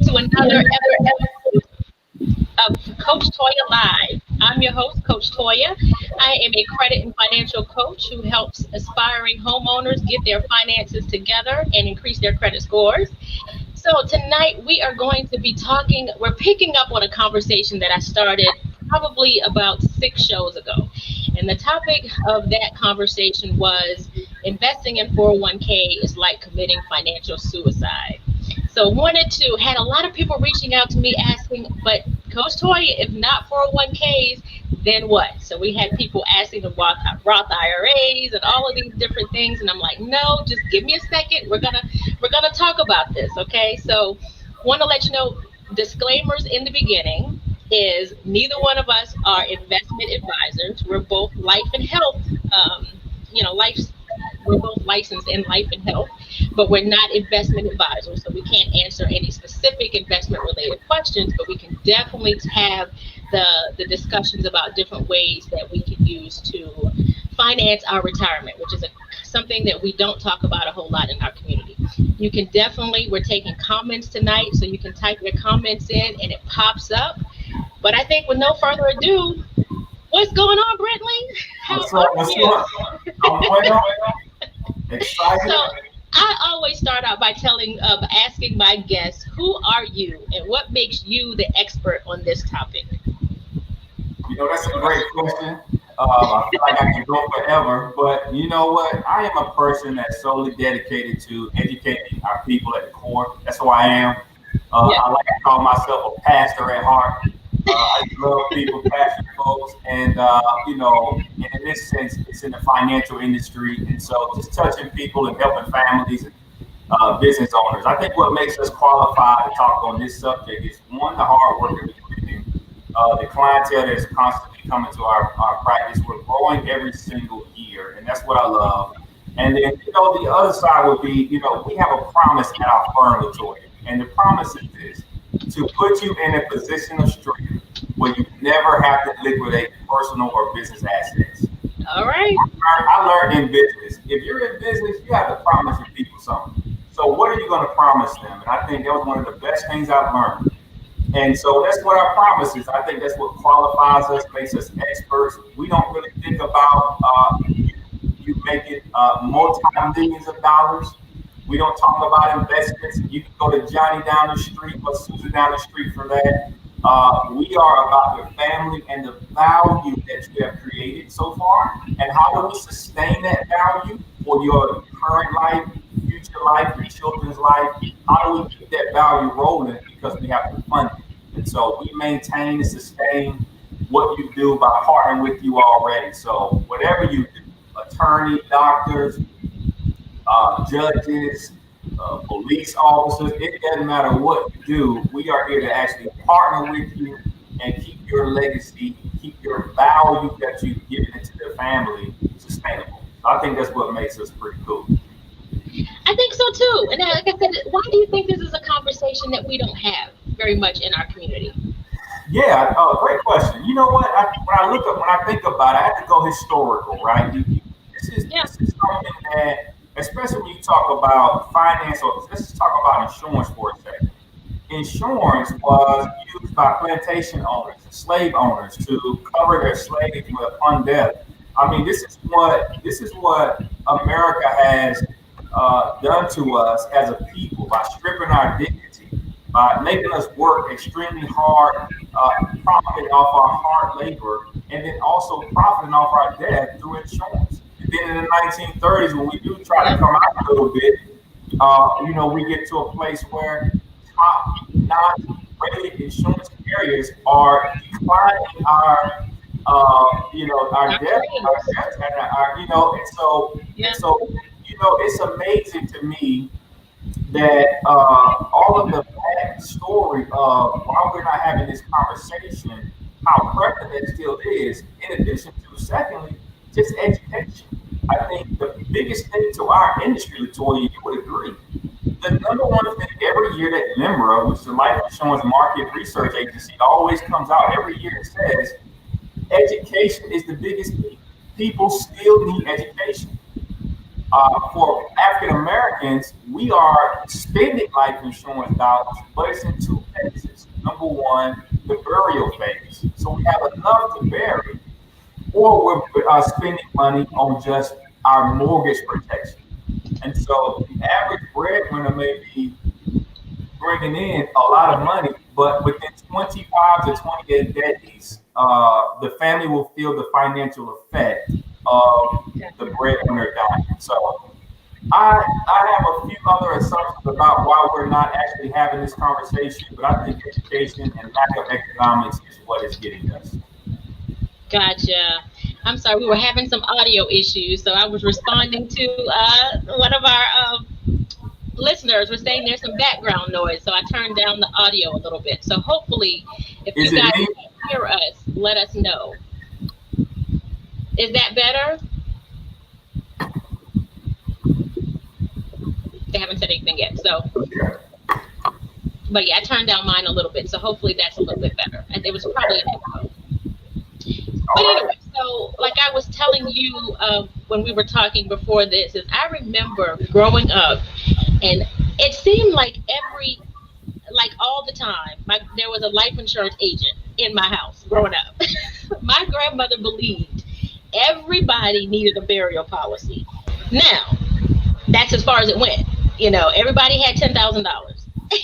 to another episode of Coach Toya Live. I'm your host, Coach Toya. I am a credit and financial coach who helps aspiring homeowners get their finances together and increase their credit scores. So tonight we are going to be we're picking up on a conversation that I started probably about 6 shows ago. And the topic of that conversation was investing in 401k is like committing financial suicide. So had a lot of people reaching out to me asking, but Coach Toya, if not 401ks, then what? So we had people asking about Roth IRAs and all of these different things, and I'm like, no, just give me a second. We're gonna talk about this, okay? So want to let you know, disclaimers in the beginning is neither one of us are investment advisors. We're both life and health, life. We're both licensed in life and health, but we're not investment advisors, so we can't answer any specific investment related questions, but we can definitely have the discussions about different ways that we can use to finance our retirement, which is something that we don't talk about a whole lot in our community. You can definitely, we're taking comments tonight, so you can type your comments in and it pops up. But I think with no further ado, what's going on, Brentley? What's up? I'm well. Excited. So I always start out by asking my guests, who are you and what makes you the expert on this topic? That's a great question. I feel like I can go forever, but you know what? I am a person that's solely dedicated to educating our people at the core. That's who I am. I like to call myself a pastor at heart. I love people, passionate folks, and in this sense, it's in the financial industry, and so just touching people and helping families and business owners. I think what makes us qualified to talk on this subject is one, the hard work that we put in, the clientele that's constantly coming to our practice. We're growing every single year, and that's what I love. And then the other side would be, we have a promise at our firm, Latoya, and the promise is this: to put you in a position of strength where you never have to liquidate personal or business assets. All right. I learned in business, if you're in business, you have to promise your people something. So what are you going to promise them? And I think that was one of the best things I've learned. And so that's what our promise is. I think that's what qualifies us, makes us experts. We don't really think about you making multi-millions of dollars. We don't talk about investments. You can go to Johnny down the street or Susan down the street for that. We are about your family and the value that you have created so far, and how do we sustain that value for your current life, future life, your children's life? How do we keep that value rolling, because we have to fund it? And so we maintain and sustain what you do by partnering with you already. So whatever you do, attorney, doctors, judges, police officers, it doesn't matter what you do. We are here to actually partner with you and keep your legacy, keep your value that you've given into the family sustainable. So I think that's what makes us pretty cool. I think so too. And like I said, why do you think this is a conversation that we don't have very much in our community? Yeah, great question. You know what? When I think about it, I have to go historical, right? This is something that, especially when you talk about finance, or let's just talk about insurance for a second. Insurance was used by plantation owners, slave owners, to cover their slaves upon death. I mean, this is what America has done to us as a people by stripping our dignity, by making us work extremely hard, profiting off our hard labor, and then also profiting off our debt through insurance. Then in the 1930s, when we do try to come out a little bit, we get to a place where top-rated insurance carriers are declining our debt, it's amazing to me that all of the bad story of why we're not having this conversation, how prevalent it still is, in addition to, secondly, just education. I think the biggest thing to our industry, Latoya, you would agree, the number one thing every year that LIMRA, which is the Life Insurance Market Research Agency, always comes out every year and says, education is the biggest thing. People still need education. For African Americans, we are spending life insurance dollars, but it's in two phases. Number one, the burial phase. So we have enough to bury, or we're spending money on just our mortgage protection. And so the average breadwinner may be bringing in a lot of money, but within 25 to 28 days, the family will feel the financial effect of the breadwinner dying. So I have a few other assumptions about why we're not actually having this conversation, but I think education and lack of economics is what is getting us. Gotcha. I'm sorry, we were having some audio issues, so I was responding to one of our listeners were saying there's some background noise, so I turned down the audio a little bit. So hopefully, if Is you it guys me? can't hear us, let us know. Is that better? They haven't said anything yet. So, but yeah, I turned down mine a little bit, so hopefully that's a little bit better. And it was probably an echo. But anyway, so like I was telling you when we were talking before this, is I remember growing up, and it seemed like all the time, there was a life insurance agent in my house growing up. My grandmother believed everybody needed a burial policy. Now, that's as far as it went. Everybody had $10,000.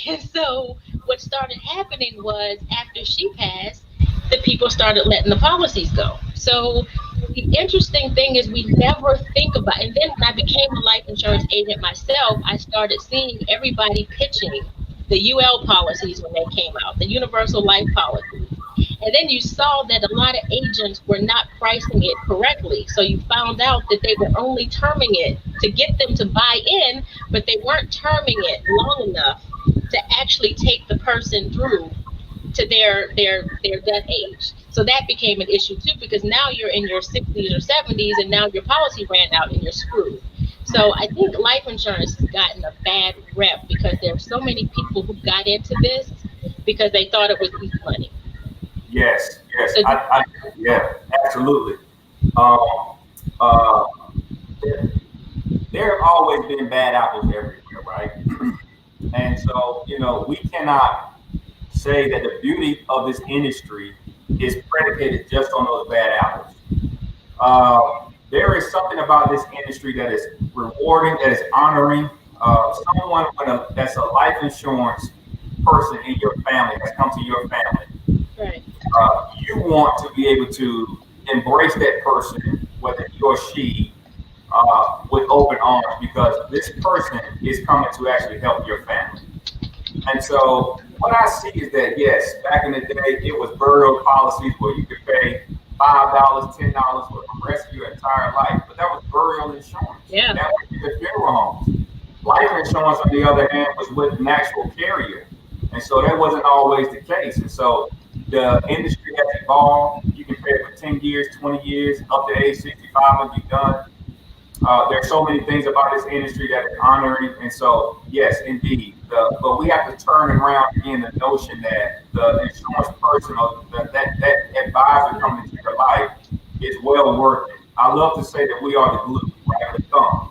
And so what started happening was after she passed, the people started letting the policies go. So the interesting thing is we never think about, and then when I became a life insurance agent myself, I started seeing everybody pitching the UL policies when they came out, the universal life policy. And then you saw that a lot of agents were not pricing it correctly. So you found out that they were only terming it to get them to buy in, but they weren't terming it long enough to actually take the person through to their death age. So that became an issue too, because now you're in your 60s or 70s and now your policy ran out and you're screwed. So I think life insurance has gotten a bad rep because there are so many people who got into this because they thought it was easy money. Yes, So, yeah, absolutely. Um, uh, there have always been bad apples everywhere, right? And so, we cannot say that the beauty of this industry is predicated just on those bad apples. There is something about this industry that is rewarding, that is honoring. Someone that's a life insurance person in your family, that's come to your family. right. You want to be able to embrace that person, whether he or she, with open arms, because this person is coming to actually help your family. And so what I see is that, yes, back in the day, it was burial policies where you could pay $5, $10 for the rest of your entire life, but that was burial insurance. Yeah. That was the funeral homes. Life insurance, on the other hand, was with an actual carrier. And so that wasn't always the case. And so the industry has evolved. You can pay it for 10 years, 20 years, up to age 65 and be done. There's so many things about this industry that is honoring. And so, yes, indeed. But we have to turn around again the notion that the insurance person or that advisor coming into your life is well worth it. I love to say that we are the glue, right? The thumb,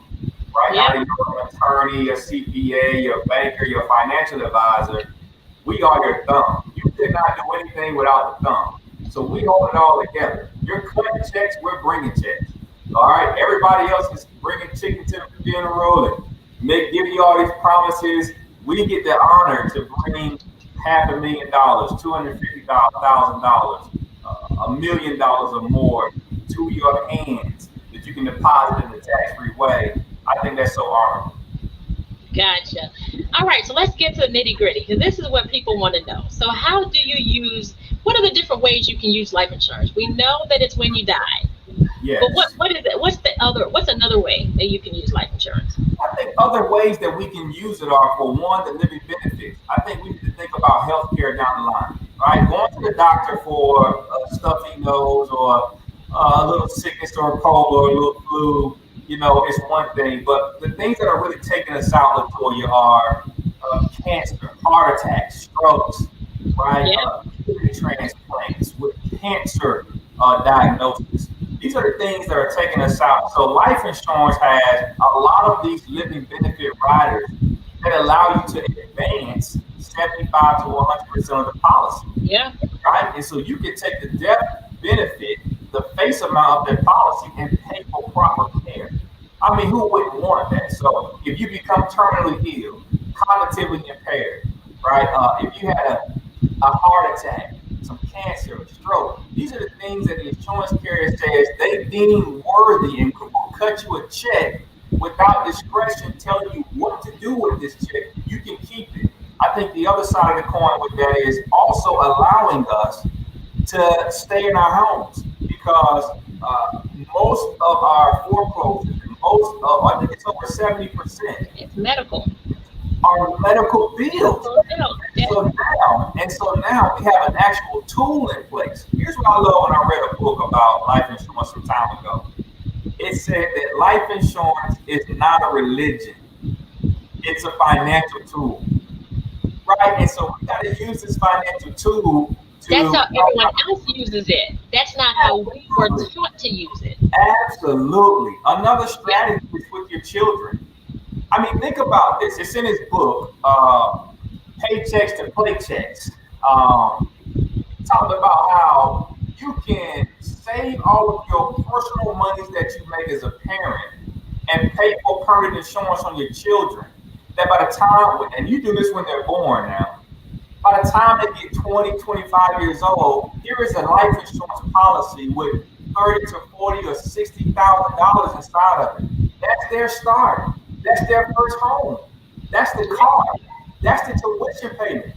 right? Yeah. Not you're an attorney, a CPA, your banker, your financial advisor. We are your thumb. You could not do anything without the thumb. So we hold it all together. You're cutting checks, we're bringing checks. All right, everybody else is bringing chicken to the funeral and giving you all these promises. We get the honor to bring $500,000, $250,000, $1 million or more to your hands that you can deposit in a tax-free way. I think that's so honorable. Gotcha. All right, so let's get to the nitty gritty because this is what people want to know. So how do you use, what are the different ways you can use life insurance? We know that it's when you die. Yes. But what is it? What's another way that you can use life insurance? I think other ways that we can use it are, for one, the living benefits. I think we need to think about healthcare down the line. Right? Going to the doctor for a stuffy nose or a little sickness or a cold or a little flu, is one thing. But the things that are really taking us out, Latoya, are cancer, heart attacks, strokes, right? Yeah. Transplants with cancer diagnosis. These are the things that are taking us out. So life insurance has a lot of these living benefit riders that allow you to advance 75 to 100% of the policy. Yeah. Right? And so you can take the death benefit, the face amount of that policy, and pay for proper care. I mean, who wouldn't want that? So if you become terminally ill, cognitively impaired, right? If you had a heart attack, some cancer, a stroke, these are the things that the insurance carrier says they deem worthy and will cut you a check without discretion telling you what to do with this check. You can keep it. I think the other side of the coin with that is also allowing us to stay in our homes, because most of our foreclosures, I think it's over 70%, it's medical. are medical bills. Yeah. So now we have an actual tool in place. Here's what I love when I read a book about life insurance some time ago. It said that life insurance is not a religion. It's a financial tool. Right? And so we got to use this financial tool to... That's how everyone else uses it. That's not how we were taught to use it. Absolutely. Another strategy is with your children. I mean, think about this. It's in his book, Paychecks to Playchecks. Talking about how you can save all of your personal monies that you make as a parent and pay for permanent insurance on your children. That by the time, and you do this when they're born now, by the time they get 20, 25 years old, here is a life insurance policy with 30 to 40 or $60,000 inside of it. That's their start. That's their first home. That's the car. That's the tuition payment.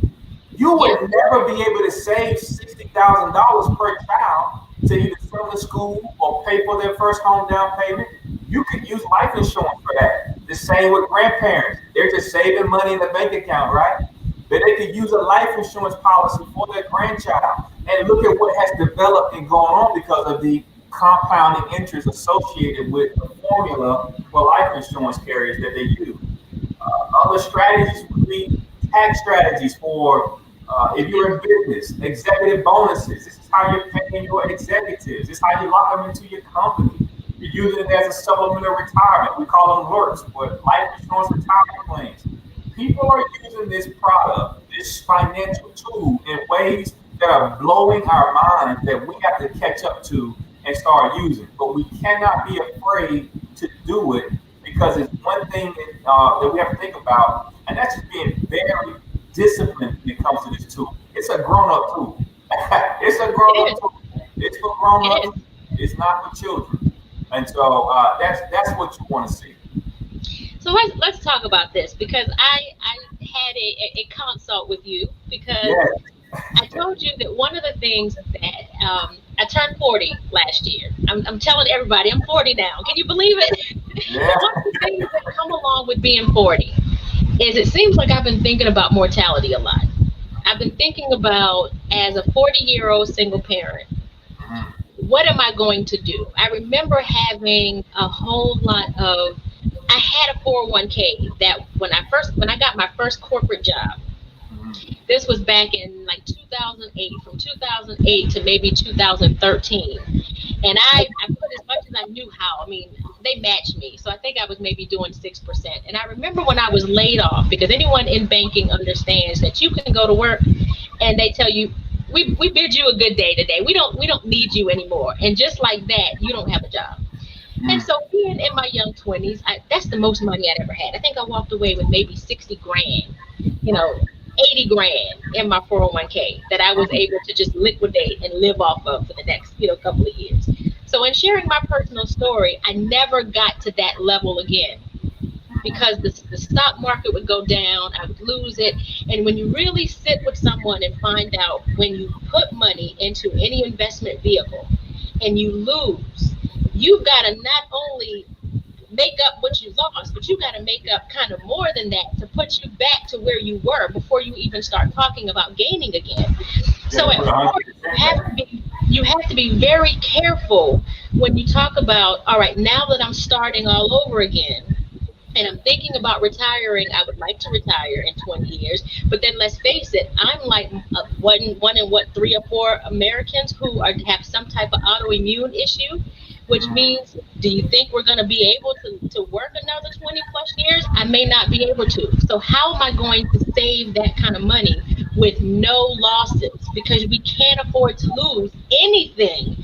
You would never be able to save $60,000 per child to either send to school or pay for their first home down payment. You could use life insurance for that. The same with grandparents. They're just saving money in the bank account, right? But they could use a life insurance policy for their grandchild. And look at what has developed and gone on because of the compounding interest associated with the formula for life insurance carriers that they use. Other strategies would be tax strategies for if you're in business, executive bonuses. This is how you're paying your executives. This is how you lock them into your company. You're using it as a supplemental retirement. We call them LERPs, but life insurance retirement plans. People are using this product, this financial tool, in ways that are blowing our minds that we have to catch up to and start using. But we cannot be afraid to do it, because it's one thing that we have to think about, and that's just being very disciplined when it comes to this tool. It's a grown-up tool. It's a grown-up tool. It's for grown-ups. It's not for children. And so that's what you want to see. So let's talk about this, because I had a consult with you, because I told you that one of the things that I turned 40 last year. I'm telling everybody I'm 40 now. Can you believe it? Yeah. One of the things that come along with being 40 is it seems like I've been thinking about mortality a lot. I've been thinking about, as a 40-year-old single parent, what am I going to do? I remember having a whole lot of, I had a 401k that when I got my first corporate job, this was back in like 2008, from 2008 to maybe 2013. And I put as much as I knew how. I mean, they matched me. So I think I was maybe doing 6%. And I remember when I was laid off, because anyone in banking understands that you can go to work and they tell you, we bid you a good day today. We don't need you anymore. And just like that, you don't have a job. And so being in my young 20s, that's the most money I'd ever had. I think I walked away with maybe 60 grand, 80 grand in my 401k that I was able to just liquidate and live off of for the next, couple of years. So in sharing my personal story, I never got to that level again, because the stock market would go down, I would lose it. And when you really sit with someone and find out, when you put money into any investment vehicle and you lose, you've got to not only make up what you lost, but you got to make up kind of more than that to put you back to where you were before you even start talking about gaining again. So at 40, you have to be very careful when you talk about, all right, now that I'm starting all over again, and I'm thinking about retiring, I would like to retire in 20 years. But then let's face it, I'm like one in 3 or 4 Americans who have some type of autoimmune issue. which means, do you think we're going to be able to work another 20 plus years? I may not be able to. So how am I going to save that kind of money with no losses? Because we can't afford to lose anything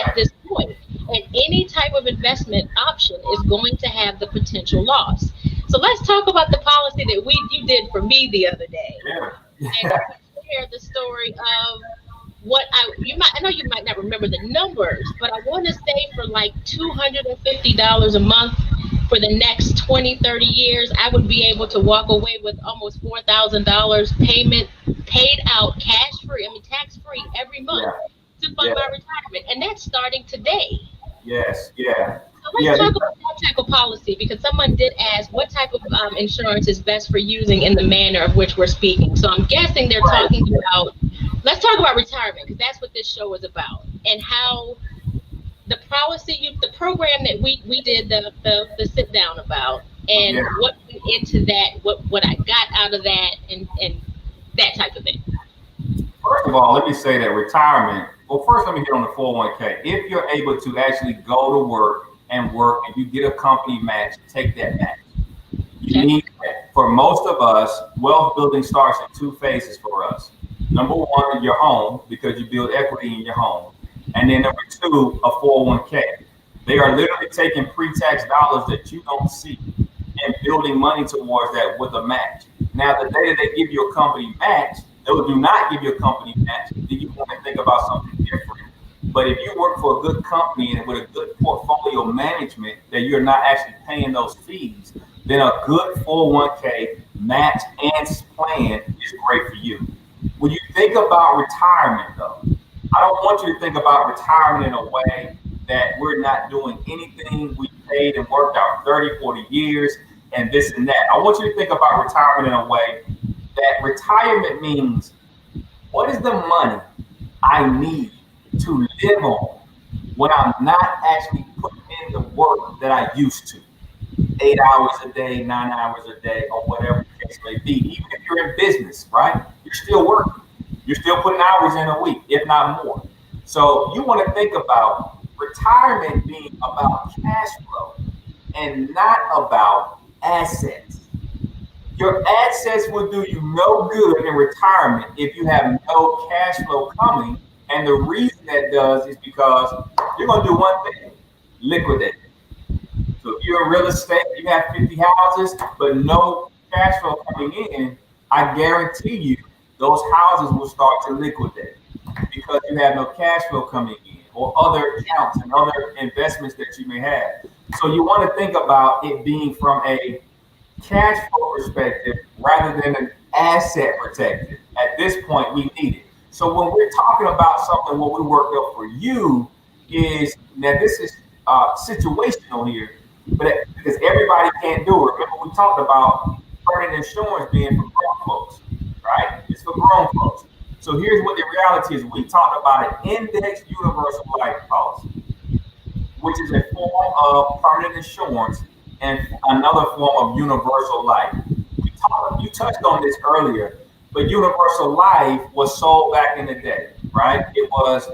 at this point. And any type of investment option is going to have the potential loss. So let's talk about the policy that you did for me the other day, and Yeah. share the story of what I know you might not remember the numbers, but I want to say for like $250 a month for the next 20, 30 years, I would be able to walk away with almost $4,000 payment paid out cash free, I mean tax free every month Yeah. to fund my retirement. And that's starting today. Yes. Yeah. So Yeah. let's talk about that type of policy, because someone did ask what type of insurance is best for using in the manner of which we're speaking. So I'm guessing they're talking about, let's talk about retirement, because that's what this show is about, and how the policy, the program that we did the sit down about, and Yeah. what went into that, what I got out of that, and that type of thing. First of all, let me say that retirement. Well, first, let me hit on the 401k. If you're able to actually go to work and you get a company match, take that match. You Okay. need that. For most of us, wealth building starts in two phases for us. Number one, your home, because you build equity in your home. And then number two, a 401k. They are literally taking pre-tax dollars that you don't see and building money towards that with a match. Now, the day that they give you a company match, they do not give you a company match. Then you want to think about something different. But if you work for a good company and with a good portfolio management that you're not actually paying those fees, then a good 401k match and plan is great for you. When you think about retirement, though, I don't want you to think about retirement in a way that we're not doing anything. We paid and worked out 30, 40 years and this and that. I want you to think about retirement in a way that retirement means, what is the money I need to live on when I'm not actually putting in the work that I used to? 8 hours a day, 9 hours a day, or whatever the case may be. Even if you're in business, right? You're still working. You're still putting hours in a week, if not more. So you want to think about retirement being about cash flow and not about assets. Your assets will do you no good in retirement if you have no cash flow coming. And the reason that does is because you're going to do one thing: liquidate. So if you're in real estate, you have 50 houses, but no cash flow coming in, I guarantee you those houses will start to liquidate because you have no cash flow coming in or other accounts and other investments that you may have. So you want to think about it being from a cash flow perspective rather than an asset protected. At this point, we need it. So when we're talking about something, what we work up for you is, now this is situational here, but because everybody can't do it. Remember, we talked about permanent insurance being for grown folks, right? It's for grown folks. So here's what the reality is. We talked about an index universal life policy, which is a form of permanent insurance and another form of universal life. You touched on this earlier, but universal life was sold back in the day, right? It was,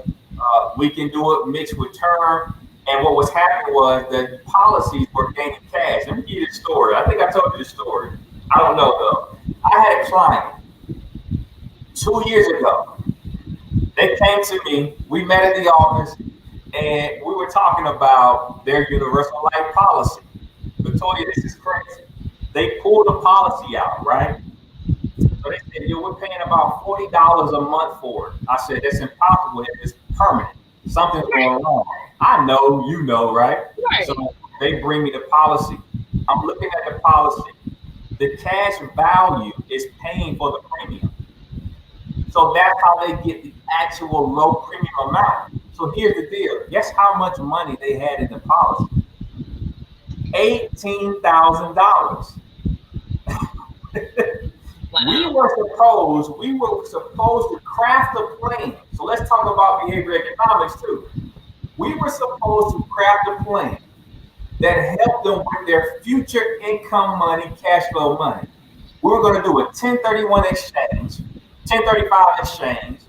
we can do it mixed with term. And what was happening was that policies were gaining cash. Let me give you the story. I think I told you the story. I don't know though. I had a client 2 years ago. They came to me. We met at the office, and we were talking about their universal life policy. Latoya, this is crazy. They pulled a policy out, right? So they said, "Yo, we're paying about $40 a month for it." I said, "That's impossible if it's permanent. Something's going wrong." I know, you know, right? Right. So they bring me the policy. I'm looking at the policy. The cash value is paying for the premium. So that's how they get the actual low premium amount. So here's the deal. Guess how much money they had in the policy? $18,000. Wow. We were supposed to craft a plan. So let's talk about behavioral economics too. We were supposed to craft a plan that helped them with their future income money, cash flow money. We were going to do a 1031 exchange, 1035 exchange,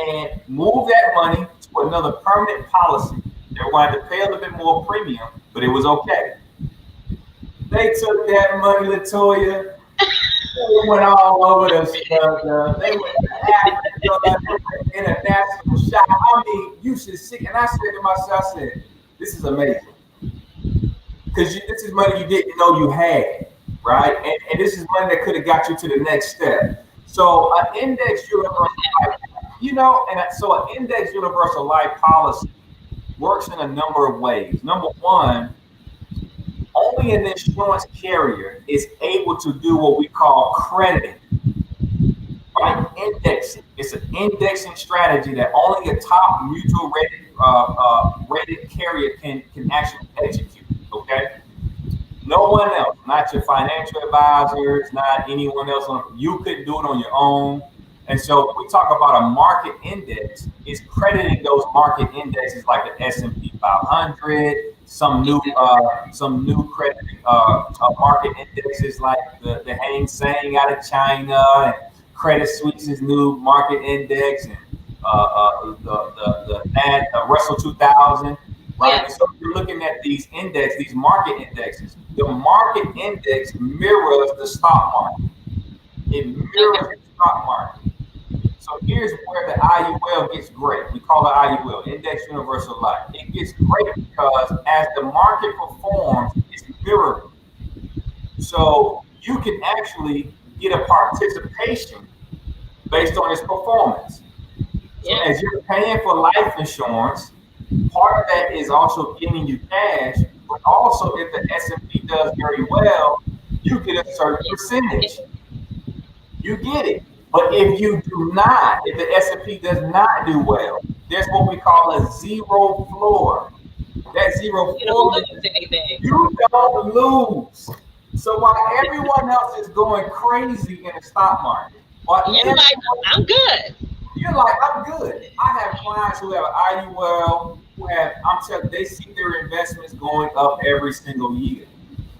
and move that money to another permanent policy. They wanted to pay a little bit more premium, but it was okay. They took that money, Latoya. They went all over they went to Africa, they went international shop. I mean, you should see. And I said to myself, I said, this is amazing. Because this is money you didn't know you had, right? And this is money that could have got you to the next step. So an index universal life, so an index universal life policy works in a number of ways. Number one, only an insurance carrier is able to do what we call crediting, right? Indexing. It's an indexing strategy that only a top mutual rated carrier can actually execute. Okay. No one else, not your financial advisors, not anyone else. You couldn't do it on your own. And so when we talk about a market index, it's crediting those market indexes like the S&P 500, some new crediting market indexes like the Hang Seng out of China, and Credit Suisse's new market index, and the Russell 2000. Right. Yeah. So you're looking at these market indexes. The market index mirrors the stock market. It mirrors the stock market. So here's where the IUL gets great. We call it IUL, Index Universal Life. It gets great because as the market performs, it's mirrored. So you can actually get a participation based on its performance. So as you're paying for life insurance, part of that is also giving you cash, but also if the S&P does very well, you get a certain percentage. You get it. But if you do not, if the S&P does not do well, there's what we call a zero floor. That zero you don't lose anything. You don't lose. So while everyone else is going crazy in the stock market, you're like, I'm good. You're like, I'm good. I have clients who have IUL, they see their investments going up every single year,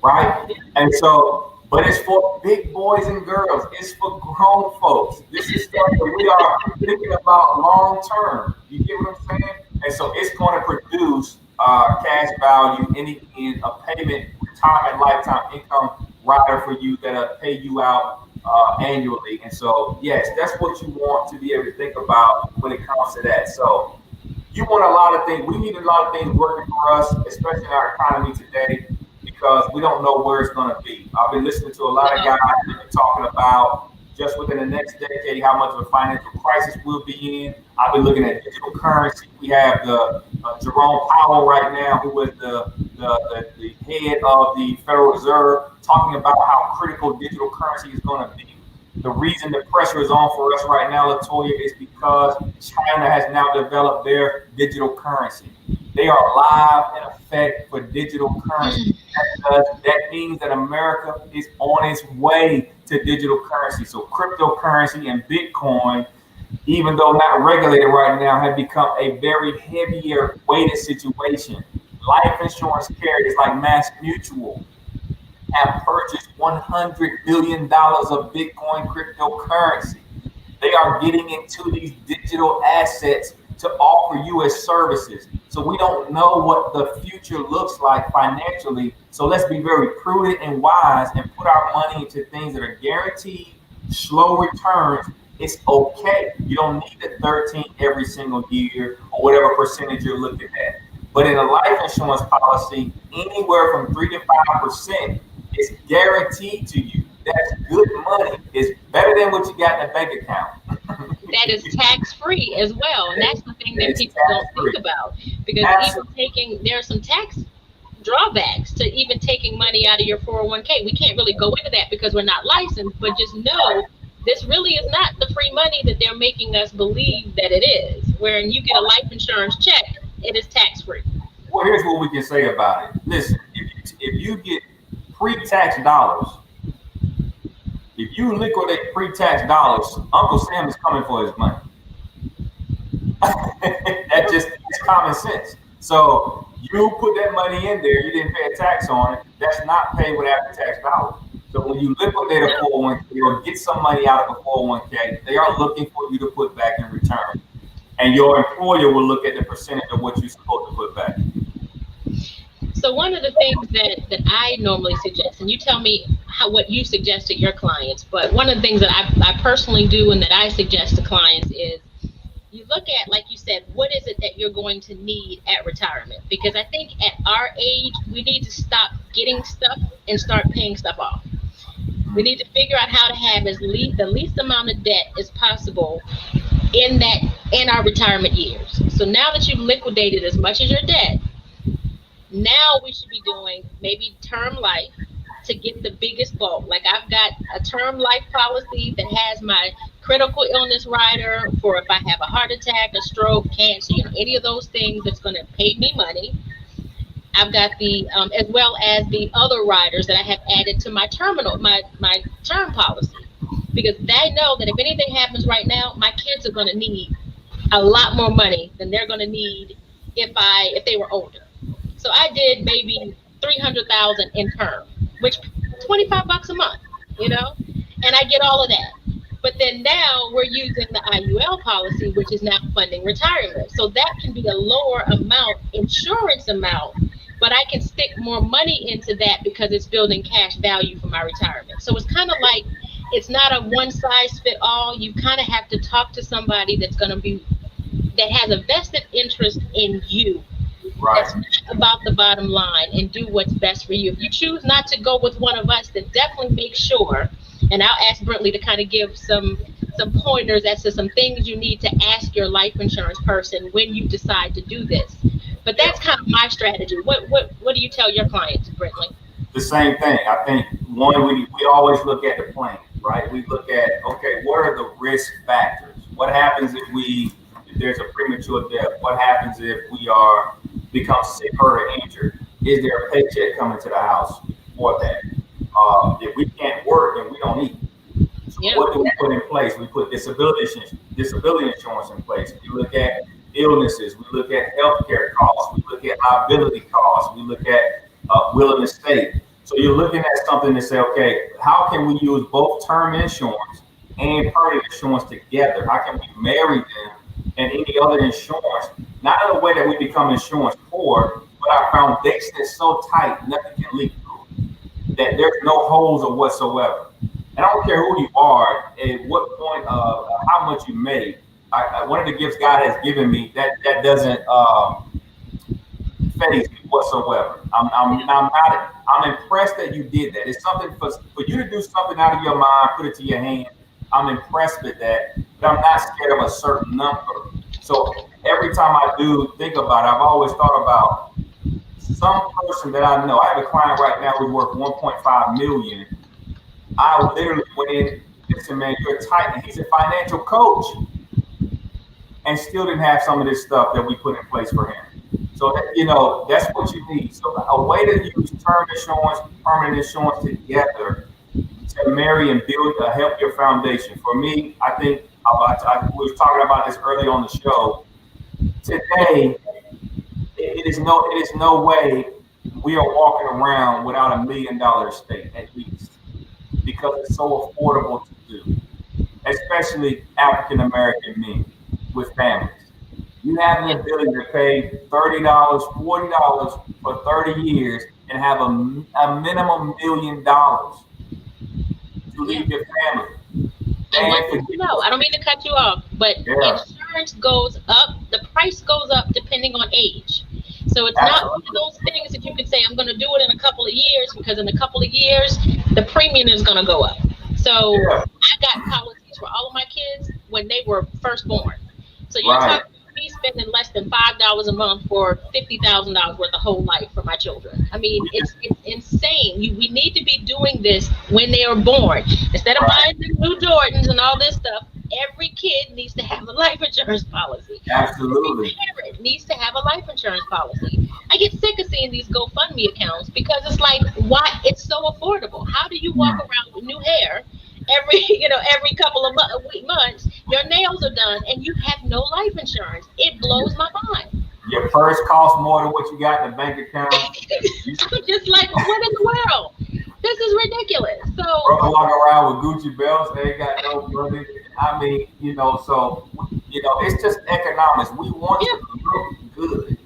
right? And so, but it's for big boys and girls. It's for grown folks. This is stuff that we are thinking about long term. You get what I'm saying? And so it's going to produce cash value in a payment, retirement, lifetime income rider for you that'll pay you out annually. And so, yes, that's what you want to be able to think about when it comes to that. So you want a lot of things. We need a lot of things working for us, especially in our economy today, because we don't know where it's going to be. I've been listening to a lot of guys that are talking about just within the next decade how much of a financial crisis we'll be in. I've been looking at digital currency. We have the Jerome Powell right now, who is the head of the Federal Reserve, talking about how critical digital currency is going to be. The reason the pressure is on for us right now, Latoya, is because China has now developed their digital currency. They are live in effect for digital currency. That means that America is on its way to digital currency. So cryptocurrency and Bitcoin, even though not regulated right now, have become a very heavier weighted situation. Life insurance carriers like Mass Mutual have purchased $100 billion of Bitcoin cryptocurrency. They are getting into these digital assets to offer you as services. So we don't know what the future looks like financially. So let's be very prudent and wise and put our money into things that are guaranteed, slow returns. It's okay. You don't need the 13 every single year or whatever percentage you're looking at. But in a life insurance policy, anywhere from 3 to 5% is guaranteed to you. That's good money. It's better than what you got in a bank account. That is tax-free as well. And that's the thing that people don't think about. Because even there are some tax drawbacks to even taking money out of your 401k. We can't really go into that because we're not licensed, but just know this really is not the free money that they're making us believe that it is. When you get a life insurance check, it is tax-free. Well, here's what we can say about it. Listen, if you get pre-tax dollars, if you liquidate pre-tax dollars, Uncle Sam is coming for his money. That just is common sense. So you put that money in there, you didn't pay a tax on it. That's not paid with after-tax dollars. So when you liquidate a 401k or get some money out of a 401k, they are looking for you to put back in return. and your employer will look at the percentage of what you're supposed to put back. So one of the things that I normally suggest, and you tell me what you suggest to your clients, but one of the things that I personally do and that I suggest to clients is you look at, like you said, what is it that you're going to need at retirement? Because I think at our age, we need to stop getting stuff and start paying stuff off. We need to figure out how to have the least amount of debt as possible in our retirement years. So now that you've liquidated as much as your debt, now we should be doing maybe term life to get the biggest bulk. Like I've got a term life policy that has my critical illness rider for if I have a heart attack, a stroke, cancer, any of those things that's going to pay me money. I've got the as well as the other riders that I have added to my term policy, because they know that if anything happens right now, my kids are going to need a lot more money than they're going to need if they were older. So I did maybe $300,000 in term, which $25 a month, and I get all of that. But then now we're using the IUL policy, which is now funding retirement. So that can be a lower insurance amount, but I can stick more money into that because it's building cash value for my retirement. So it's kind of like, it's not a one size fit all. You kind of have to talk to somebody that has a vested interest in you. Right. That's not about the bottom line, and do what's best for you. If you choose not to go with one of us, then definitely make sure, and I'll ask Brentley to kind of give some pointers as to some things you need to ask your life insurance person when you decide to do this. But that's kind of my strategy. What do you tell your clients, Brentley? The same thing. I think we always look at the plan, right? We look at, okay, what are the risk factors? What happens if there's a premature death? What happens if we become sick, hurt, or injured? Is there a paycheck coming to the house for that? If we can't work, then we don't eat. So what do we put in place? We put disability insurance in place. We look at illnesses. We look at healthcare costs. We look at liability costs. We look at will and estate. So you're looking at something to say, okay, how can we use both term insurance and permanent insurance together? How can we marry them and any other insurance? Not in a way that we become insurance poor, but our foundation is so tight, nothing can leak through it, that there's no holes or whatsoever. And I don't care who you are, at what point of how much you make. One of the gifts God has given me, that doesn't faze me whatsoever. I'm impressed that you did that. It's something for you to do something out of your mind, put it to your hand. I'm impressed with that, but I'm not scared of a certain number. So every time I do think about it, I've always thought about some person that I know. I have a client right now who's worth $1.5 million. I literally went in and said, man, you're tight. And he's a financial coach and still didn't have some of this stuff that we put in place for him. So, that's what you need. So a way to use term insurance, permanent insurance together to marry and build a healthier foundation. For me, I think we were talking about this earlier on the show. Today, it is no way we are walking around without $1 million estate at least, because it's so affordable to do, especially African American men with families. You have the ability to pay $30, $40 for 30 years and have a minimum $1 million to leave your family. And I don't mean to cut you off, but insurance goes up, the price goes up depending on age. So it's not one of those things that you can say, I'm going to do it in a couple of years, because in a couple of years, the premium is going to go up. So I got policies for all of my kids when they were first born. So you're talking about me spending less than $5 a month for $50,000 worth of whole life for my children. I mean, it's insane. We need to be doing this when they are born. Instead of buying the new Jordans and all this stuff, every kid needs to have a life insurance policy. Absolutely. Every parent needs to have a life insurance policy. I get sick of seeing these GoFundMe accounts because it's like, why? It's so affordable. How do you walk around with new hair every couple of months? Your nails are done and you have no life insurance. It blows my mind. Your purse costs more than what you got in the bank account. I'm just like, what in the world? This is ridiculous. So walk around with Gucci belts, they ain't got no money. I mean, so It's just economics. We want Yeah. to look good.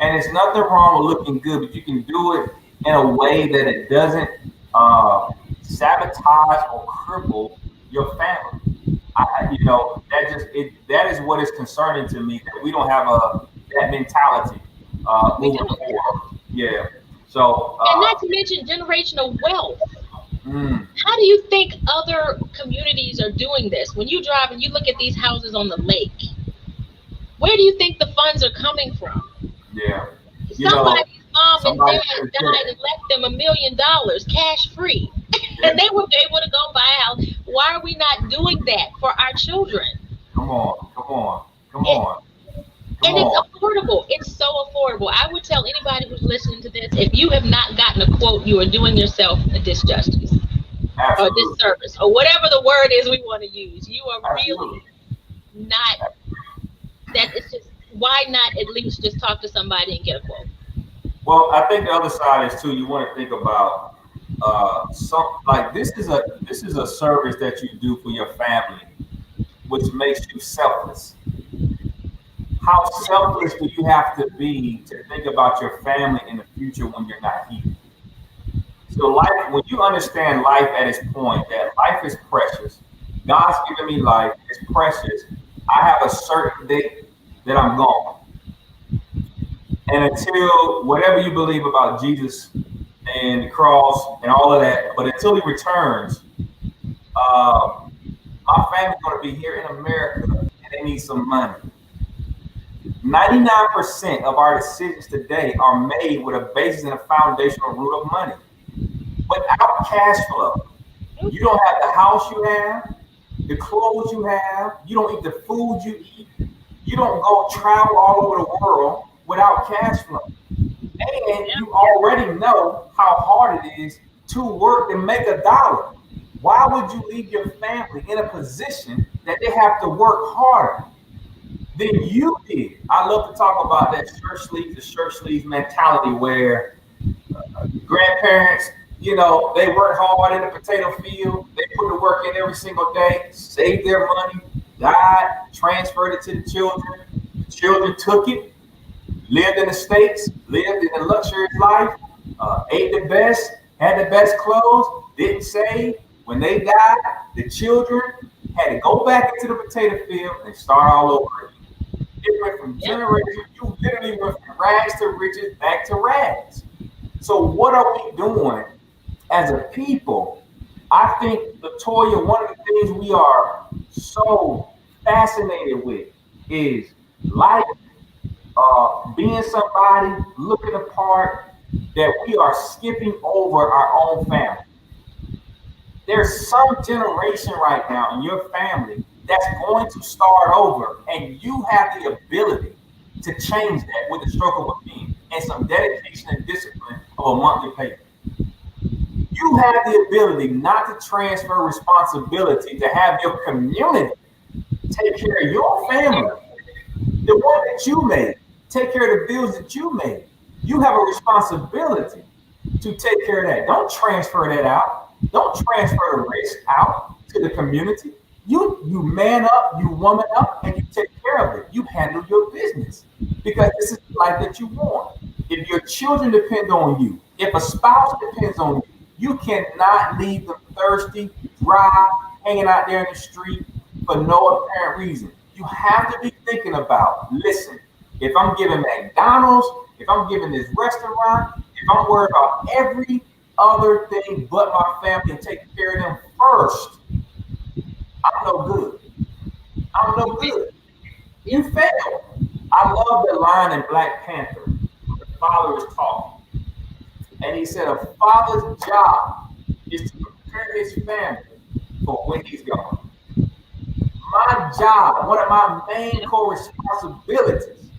And there's nothing wrong with looking good, but you can do it in a way that it doesn't sabotage or cripple your family. That is what is concerning to me, that we don't have that mentality We moving don't. forward. Yeah. So, And not to mention generational wealth. mm, How do you think other communities are doing this? When you drive and you look at these houses on the lake, where do you think the funds are coming from? yeah, Somebody's mom and somebody dad says died that. and left them $1 million cash free. Yeah, And they were able to go buy a house. Why are we not doing that for our children? come on, come on, come It, on, come and it's on. affordable. It's so affordable. I would tell anybody who's listening to this, if you have not gotten a quote, you are doing yourself a disjustice or Absolutely, disservice or whatever the word is we want to use. You are really absolutely. not, that it's just, why not at least just talk to somebody and get a quote? Well, I think the other side is too. You want to think about some like this is a service that you do for your family, which makes you selfless. How selfless do you have to be to think about your family in the future when you're not here? So life, when you understand life at its point, that life is precious. God's given me life, it's precious. I have a certain date that I'm gone. And until whatever you believe about Jesus and the cross and all of that, but until he returns, my family's going to be here in America and they need some money. 99% of our decisions today are made with a basis and a foundational root of money. Without cash flow, you don't have the house you have, the clothes you have, you don't eat the food you eat, you don't go travel all over the world without cash flow. And you already know how hard it is to work and make a dollar. Why would you leave your family in a position that they have to work harder than you did? I love to talk about that the shirt sleeves mentality where grandparents, they work hard in the potato field. They put the work in every single day, saved their money, died, transferred it to the children. The children took it, lived in the States, lived in a luxurious life, ate the best, had the best clothes, didn't save. When they died, the children had to go back into the potato field and start all over again. It went from generation, you literally went from rags to riches back to rags. So what are we doing as a people? I think, Latoya, one of the things we are so fascinated with is life, being somebody, looking apart, that we are skipping over our own family. There's some generation right now in your family that's going to start over, and you have the ability to change that with the stroke of a pen and some dedication and discipline of a monthly payment. You have the ability not to transfer responsibility to have your community take care of your family, the one that you made, take care of the bills that you made. You have a responsibility to take care of that. Don't transfer that out. Don't transfer the risk out to the community. You man up, you woman up, and you take care of it. You handle your business because this is the life that you want. If your children depend on you, if a spouse depends on you, you cannot leave them thirsty, dry, hanging out there in the street for no apparent reason. You have to be thinking about, listen, if I'm giving McDonald's, if I'm giving this restaurant, if I'm worried about every other thing but my family and taking care of them first, I'm no good. I'm no good. You fail. I love the line in Black Panther. The father is talking. And he said, a father's job is to prepare his family for when he's gone. My job, one of my main core responsibilities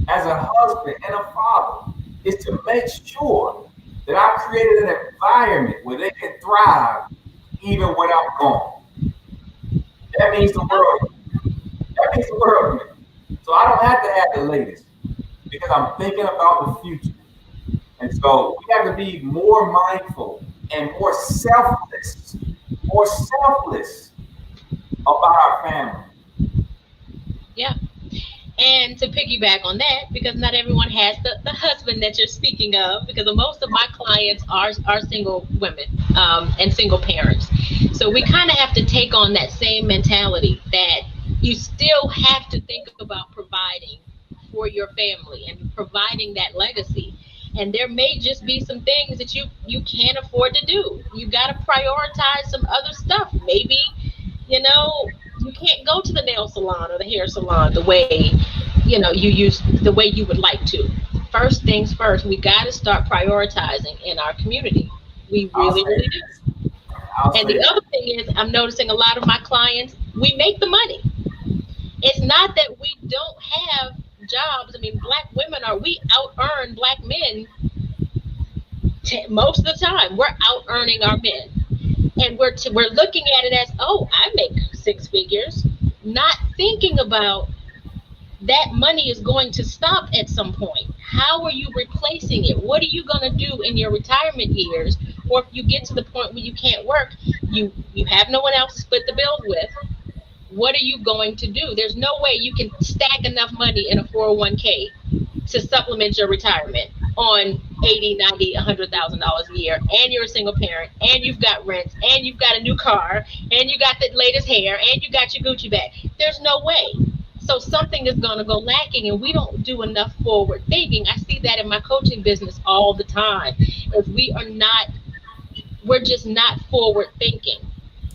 as a husband and a father is to make sure that I've created an environment where they can thrive even when I'm gone. That means the world. That means the world to me. So I don't have to have the latest because I'm thinking about the future. And so we have to be more mindful and more selfless about our family. Yeah. And to piggyback on that, because not everyone has the husband that you're speaking of, because most of my clients are single women, and single parents. So we kind of have to take on that same mentality that you still have to think about providing for your family and providing that legacy. And there may just be some things that you can't afford to do. You got to prioritize some other stuff. Maybe, you can't go to the nail salon or the hair salon the way you use the way you would like to. First things first, we got to start prioritizing in our community. We I'll really, say really this. do. I'll And say the this. other thing is, I'm noticing a lot of my clients, we make the money. It's not that we don't have jobs. I mean, black women we out earn black men most of the time. We're out earning our men. And we're looking at it as, oh, I make six figures, not thinking about that money is going to stop at some point. How are you replacing it? What are you going to do in your retirement years? Or if you get to the point where you can't work, you have no one else to split the bills with. What are you going to do? There's no way you can stack enough money in a 401k to supplement your retirement on 80, 90, $100,000 a year, and you're a single parent, and you've got rent, and you've got a new car, and you got the latest hair, and you got your Gucci bag. There's no way. So something is going to go lacking, and we don't do enough forward thinking. I see that in my coaching business all the time. If we're just not forward thinking.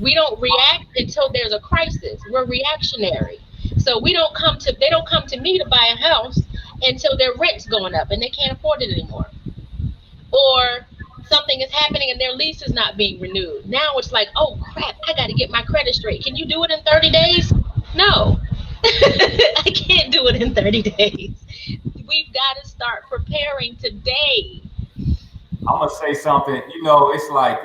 We don't react until there's a crisis. We're reactionary. So they don't come to me to buy a house until their rent's going up and they can't afford it anymore. Or something is happening and their lease is not being renewed. Now it's like, oh crap, I got to get my credit straight. Can you do it in 30 days? No. I can't do it in 30 days. We've got to start preparing today. I'm gonna say something. It's like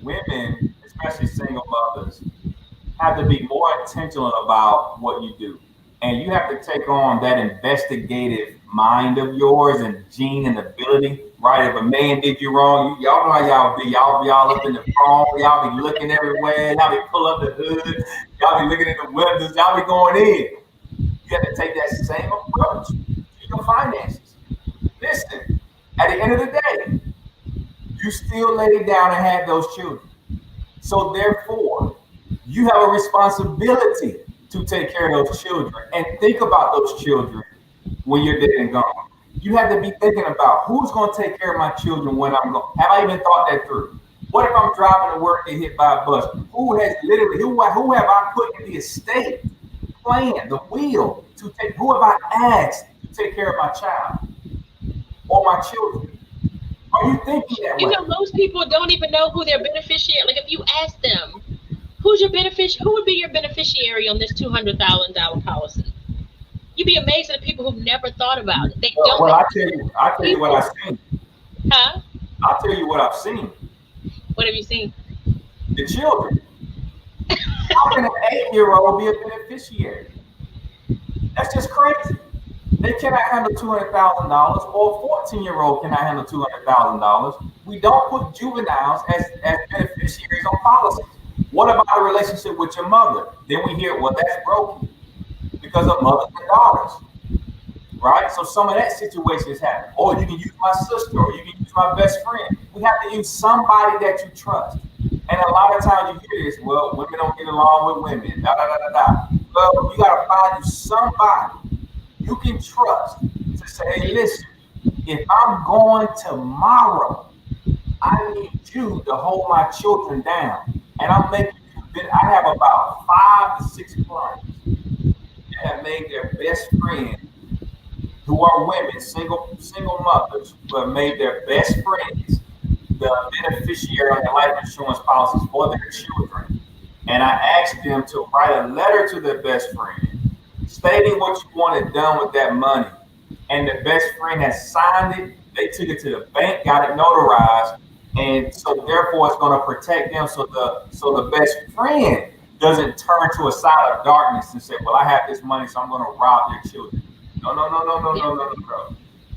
women, especially single mothers, have to be more intentional about what you do. And you have to take on that investigative mind of yours and gene and ability, right? If a man did you wrong, y'all know how y'all be. Y'all be all up in the phone. Y'all be looking everywhere. Y'all be pull up the hood. Y'all be looking in the windows. Y'all be going in. You have to take that same approach to your finances. Listen, at the end of the day, you still laid down and had those children. So therefore, you have a responsibility to take care of those children and think about those children when you're dead and gone. You have to be thinking about who's going to take care of my children when I'm gone. Have I even thought that through? What if I'm driving to work and hit by a bus? Who have I put in the estate plan, the wheel to take? Who have I asked to take care of my child or my children? Are you thinking that way? Most people don't even know who their beneficiary. Like if you ask them, who would be your beneficiary on this $200,000 policy? You'd be amazed at the people who've never thought about it. They don't Well, know. I tell you what I've seen. Huh? I'll tell you what I've seen. What have you seen? The children. How can an 8-year-old be a beneficiary? That's just crazy. They cannot handle $200,000, or a 14-year-old cannot handle $200,000. We don't put juveniles as beneficiaries on policies. What about a relationship with your mother? Then we hear, well, that's broken because of mothers and daughters, right? So some of that situation is happening. Or you can use my sister, or you can use my best friend. We have to use somebody that you trust. And a lot of times you hear this, well, women don't get along with women, da da da da da. Well, you got to find you somebody you can trust to say, hey, listen, if I'm going tomorrow, I need you to hold my children down. And I'm making you, I have about 5 to 6 clients that have made their best friend, who are women, single mothers, who have made their best friends the beneficiary on their life insurance policies for their children. And I asked them to write a letter to their best friend stating what you wanted done with that money. And the best friend has signed it. They took it to the bank, got it notarized, and so therefore it's going to protect them. So the best friend doesn't turn to a side of darkness and say, "Well, I have this money, so I'm going to rob your children." No, no, no, no, no, no, no, no.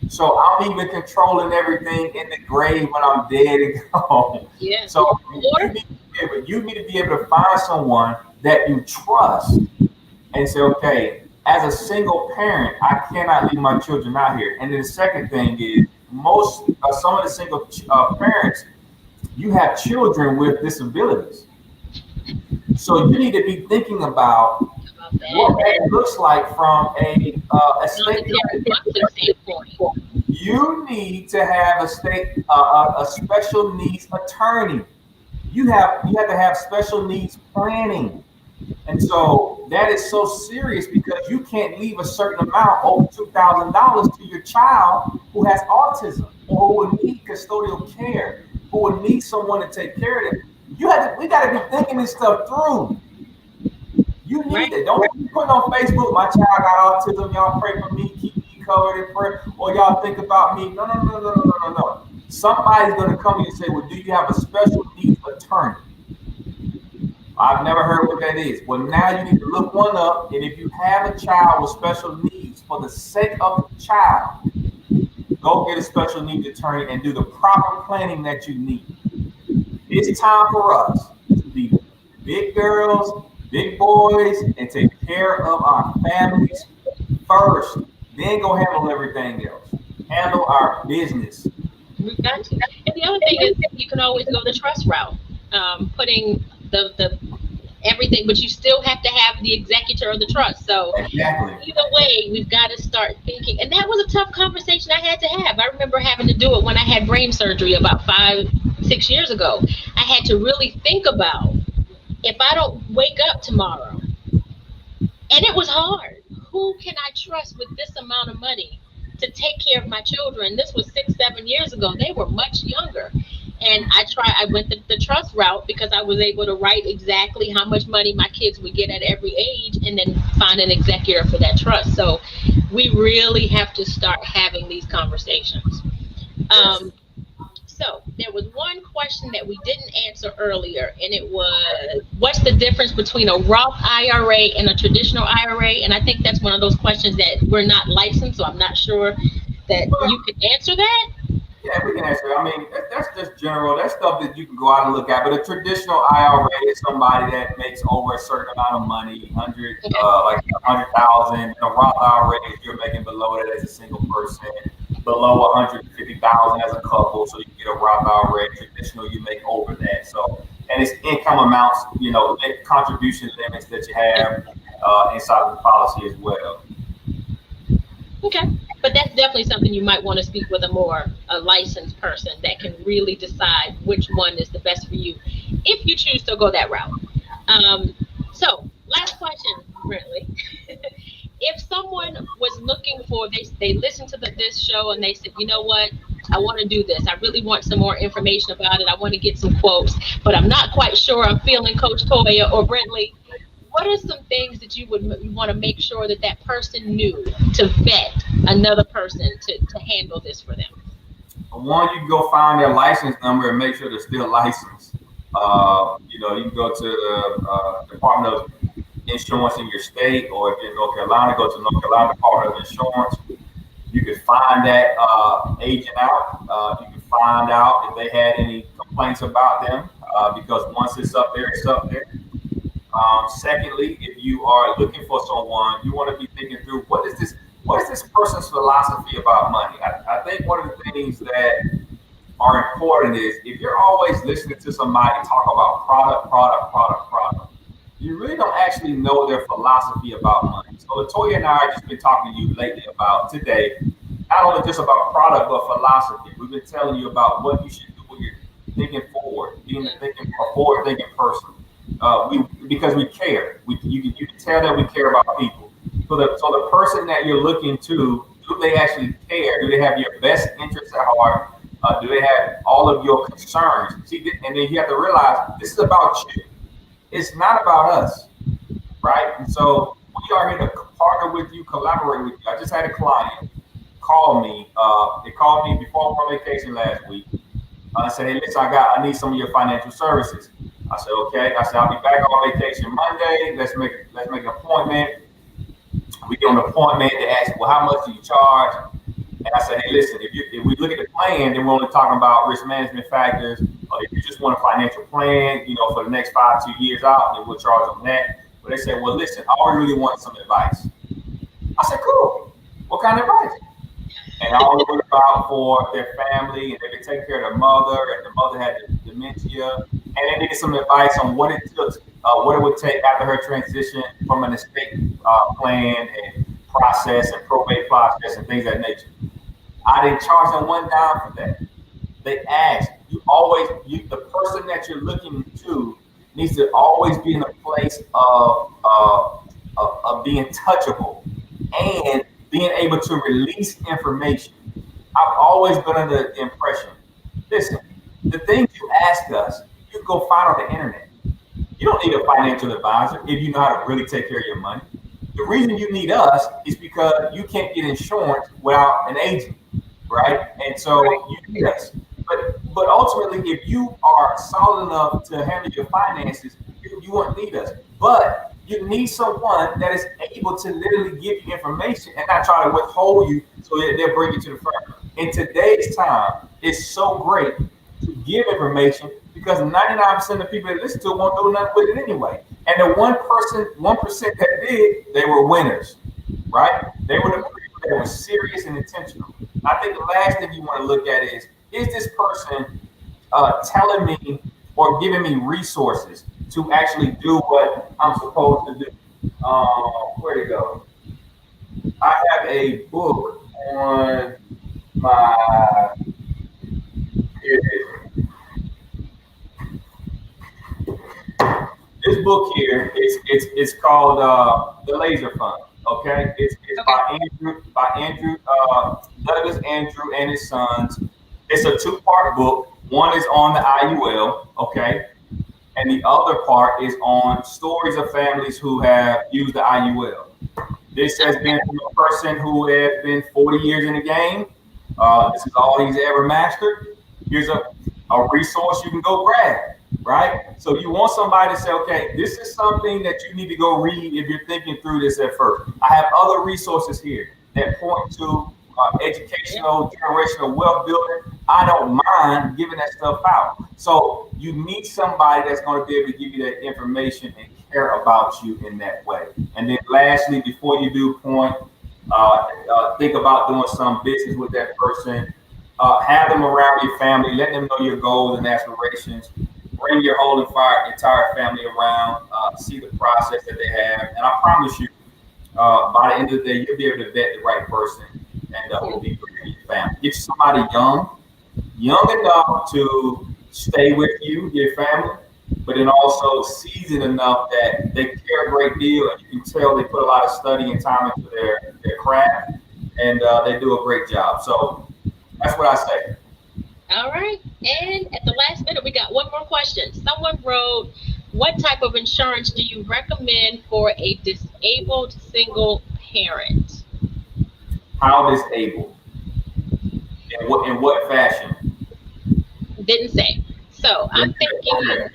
So I'm even controlling everything in the grave when I'm dead and gone. Yeah. So you need to be able to find someone that you trust and say, okay, as a single parent, I cannot leave my children out here. And then the second thing is some of the single parents, you have children with disabilities. So you need to be thinking about what that looks like from a state standpoint. You need to have a special needs attorney. You have to have special needs planning. And so that is so serious because you can't leave a certain amount over $2,000 to your child who has autism or who will need custodial care, who will need someone to take care of them. We got to be thinking this stuff through. You need it. Don't be putting on Facebook, my child got autism, y'all pray for me, keep me covered in prayer, or y'all think about me. No. Somebody's going to come in and say, well, do you have a special needs attorney? I've never heard what that is. Well, now you need to look one up, and if you have a child with special needs, for the sake of the child, go get a special needs attorney and do the proper planning that you need. It's time for us to be big girls, big boys, and take care of our families first. Then go handle everything else. Handle our business. Got to. And the other thing is, you can always go the trust route, putting the everything, but you still have to have the executor of the trust. So exactly. Either way, we've got to start thinking. And that was a tough conversation I had to have. I remember having to do it when I had brain surgery about 5-6 years ago. I had to really think about, if I don't wake up tomorrow, and it was hard, who can I trust with this amount of money to take care of my children? This was 6-7 years ago. They were much younger. And I went the trust route because I was able to write exactly how much money my kids would get at every age and then find an executor for that trust. So we really have to start having these conversations. So there was one question that we didn't answer earlier, and it was, what's the difference between a Roth IRA and a traditional IRA? And I think that's one of those questions that we're not licensed, so I'm not sure that you can answer that. Yeah, we can answer it. I mean, that's just general. That's stuff that you can go out and look at. But a traditional IRA is somebody that makes over a certain amount of money, like 100,000. A Roth IRA, if you're making below that as a single person, below 150,000 as a couple, so you can get a Roth IRA. Traditional, you make over that. So, and it's income amounts, contribution limits that you have inside of the policy as well. Okay. But that's definitely something you might want to speak with a licensed person that can really decide which one is the best for you, if you choose to go that route. So last question, Brentley. If someone was looking for, they listened to this show and they said, you know what, I want to do this. I really want some more information about it. I want to get some quotes, but I'm not quite sure I'm feeling Coach Toya or Brentley. What are some things that you want to make sure that person knew to vet another person to handle this for them? One, you can go find their license number and make sure they're still licensed. You can go to the Department of Insurance in your state, or if you're in North Carolina, go to North Carolina Department of Insurance. You can find that agent out. You can find out if they had any complaints about them, because once it's up there, it's up there. Secondly, if you are looking for someone, you want to be thinking through what is this person's philosophy about money. I think one of the things that are important is, if you're always listening to somebody talk about product, you really don't actually know their philosophy about money. So Latoya and I have just been talking to you lately about today, not only just about product, but philosophy. We've been telling you about what you should do when you're thinking forward, being a forward-thinking person. Because we care. You can tell that we care about people. So the person that you're looking to, do they actually care? Do they have your best interests at heart? Do they have all of your concerns? See, and then you have to realize this is about you. It's not about us, right? And so we are here to partner with you, collaborate with you. I just had a client call me. They called me before my vacation last week. I said, hey, listen, I need some of your financial services. I said, okay. I said, I'll be back on vacation Monday. Let's make an appointment. We get an appointment. They ask, well, how much do you charge? And I said, hey, listen, if we look at the plan, then we're only talking about risk management factors. If you just want a financial plan, for the next 5-2 years out, then we'll charge on that. but they said, well, listen, I really want some advice. I said, cool. What kind of advice? And all it was about for their family, and they could take care of their mother, and the mother had dementia, and they needed some advice on what it took, what it would take after her transition from an estate plan and process and probate process and things of that nature. I didn't charge them $1 for that. They asked, the person that you're looking to needs to always be in a place of being touchable and being able to release information. I've always been under the impression, listen, the things you ask us, you can go find on the internet. You don't need a financial advisor if you know how to really take care of your money. The reason you need us is because you can't get insurance without an agent, right? And so you need us. But ultimately, if you are solid enough to handle your finances, you won't need us. But you need someone that is able to literally give you information and not try to withhold you so that they'll bring you to the front. In today's time, it's so great to give information because 99% of people that listen to it won't do nothing with it anyway. And the 1% that did, they were winners, right? They were the people that were serious and intentional. I think the last thing you want to look at is this person telling me or giving me resources to actually do what I'm supposed to do? Where'd it go? I have a book on my, here it is. This book here, it's called The Laser Fund. Okay, it's by Andrew Douglas Andrew and his sons. It's a 2-part book. One is on the IUL, okay, and the other part is on stories of families who have used the IUL. This has been from a person who has been 40 years in the game. This is all he's ever mastered. Here's a resource you can go grab, right? So you want somebody to say, okay, this is something that you need to go read if you're thinking through this at first. I have other resources here that point to educational, generational wealth building. I don't mind giving that stuff out. So you need somebody that's going to be able to give you that information and care about you in that way. And then lastly, before you do think about doing some business with that person, have them around your family, let them know your goals and aspirations, bring your whole entire family around, see the process that they have. And I promise you, by the end of the day, you'll be able to vet the right person and will be great for your family. Get somebody young enough to stay with you, your family, but then also seasoned enough that they care a great deal, and you can tell they put a lot of study and time into their craft, and they do a great job. So that's what I say. All right. And at the last minute, we got one more question. Someone wrote, what type of insurance do you recommend for a disabled single parent? How disabled? In what fashion? Didn't say. So I'm thinking,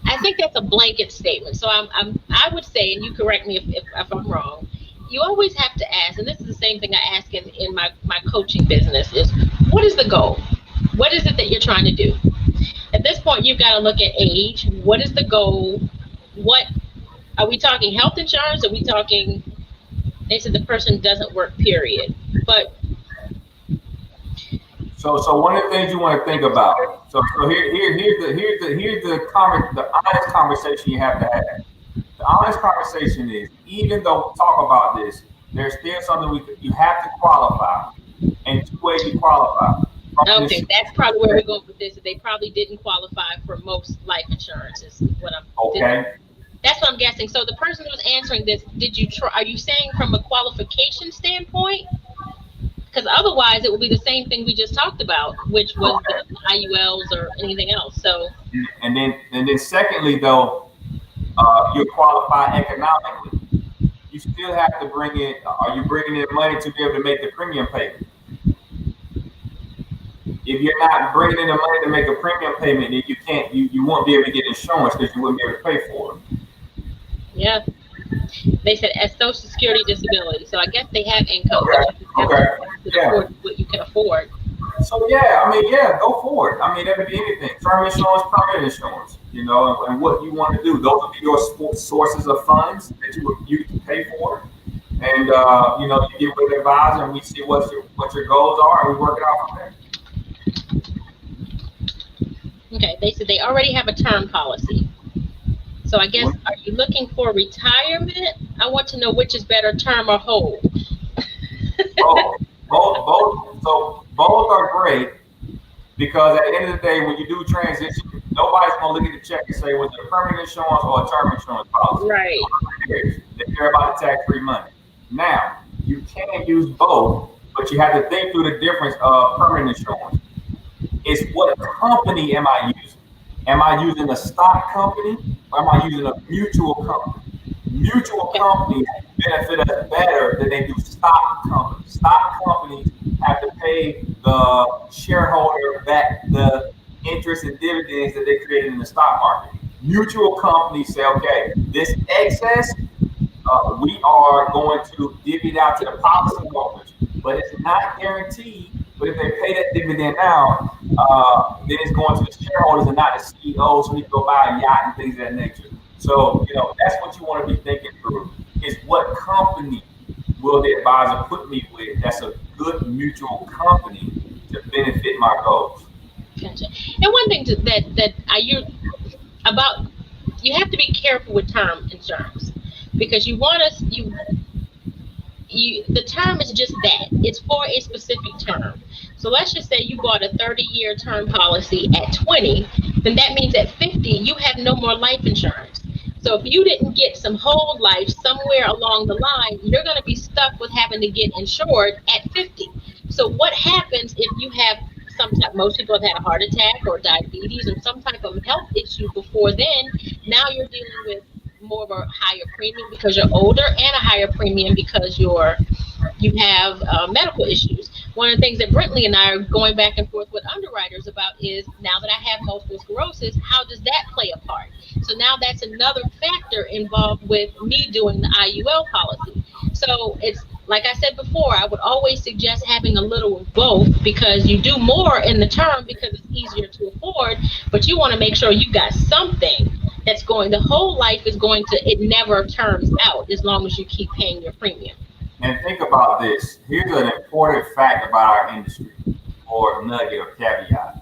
I think that's a blanket statement. So I would say, and you correct me if I'm wrong, you always have to ask, and this is the same thing I ask in my coaching business, is what is the goal? What is it that you're trying to do? At this point, you've got to look at age. What is the goal? What are we talking? Health insurance? Are we talking? They said the person doesn't work, period. But so one of the things you want to think about. So here's the honest conversation you have to have. The honest conversation is, even though we talk about this, there's still something you have to qualify, and 2 ways you qualify. Okay, that's probably where we're going with this. They probably didn't qualify for most life insurances. That's what I'm guessing. So the person who's answering this, are you saying from a qualification standpoint? Because otherwise it would be the same thing we just talked about, which was the IULs or anything else. So and then secondly, though, you qualify economically. You still have to bring in. Are you bringing in money to be able to make the premium payment? If you're not bringing in the money to make a premium payment, then you won't be able to get insurance because you wouldn't be able to pay for it. Yeah. They said as Social Security disability. So I guess they have income. Okay. Afford what you can afford. So yeah, I mean, yeah, go for it. I mean, that could be anything. Term insurance, permanent insurance, and what you want to do. Those will be your sources of funds that you would use to pay for it. And you get with the advisor, and we see what your goals are, and we work it out from there. Okay, they said they already have a term policy. So I guess, are you looking for retirement? I want to know which is better, term or whole. Both. So both are great, because at the end of the day, when you do transition, nobody's gonna look at the check and say, was it a permanent insurance or a term insurance policy? Right. They care about the tax-free money. Now, you can use both, but you have to think through the difference of permanent insurance. It's what company am I using? Am I using a stock company, or am I using a mutual company? Mutual companies benefit us better than they do stock companies. Stock companies have to pay the shareholder back the interest and dividends that they created in the stock market. Mutual companies say, okay, this excess, we are going to divvy it out to the policyholders, but it's not guaranteed. But if they pay that dividend now, then it's going to the shareholders and not the CEO, so he can go buy a yacht and things of that nature. So, that's what you want to be thinking through, is what company will the advisor put me with that's a good mutual company to benefit my goals. Gotcha. And one thing you have to be careful with term insurance, because the term is just that. It's for a specific term. So let's just say you bought a 30-year term policy at 20, then that means at 50, you have no more life insurance. So if you didn't get some whole life somewhere along the line, you're going to be stuck with having to get insured at 50. So what happens if you have most people have had a heart attack or diabetes or some type of health issue before then? Now you're dealing with more of a higher premium because you're older, and a higher premium because you have medical issues. One of the things that Brentley and I are going back and forth with underwriters about is, now that I have multiple sclerosis, how does that play a part? So now that's another factor involved with me doing the IUL policy. So it's like I said before, I would always suggest having a little of both, because you do more in the term because it's easier to afford, but you want to make sure you got something that's the whole life is going to, it never turns out as long as you keep paying your premium. And think about this. Here's an important fact about our industry, or nugget or caveat.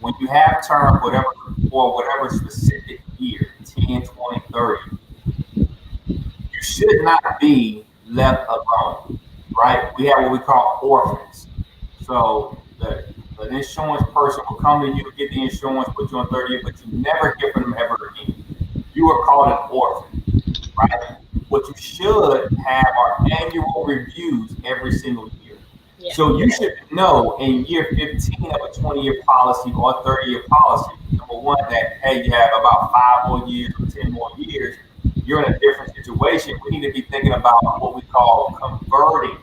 When you have term for whatever specific year, 10, 20, 30, you should not be left alone, right? We have what we call orphans. So the insurance person will come to you, get the insurance, put you on 30, but you never hear from them ever again. You are called an orphan, right? What you should have are annual reviews every single year. Yeah. So you should know in year 15 of a 20-year policy or a 30-year policy, number one, that, hey, you have about 5 more years or 10 more years, you're in a different situation. We need to be thinking about what we call converting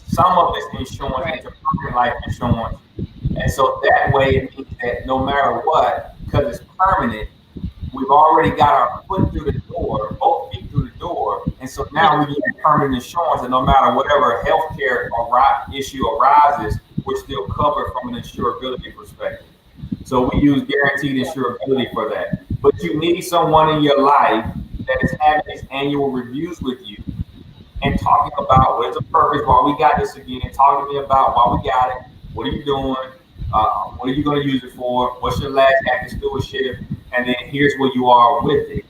some of this insurance into permanent life insurance. And so that way it means that no matter what, because it's permanent, we've already got our foot through the door, both feet through the door. And so now we get permanent insurance, and no matter whatever healthcare issue arises, we're still covered from an insurability perspective. So we use guaranteed insurability for that. But you need someone in your life that is having these annual reviews with you and talking about what is the purpose, why we got this again, talking to me about why we got it, what are you doing, what are you going to use it for, what's your last active stewardship, and then here's where you are with it.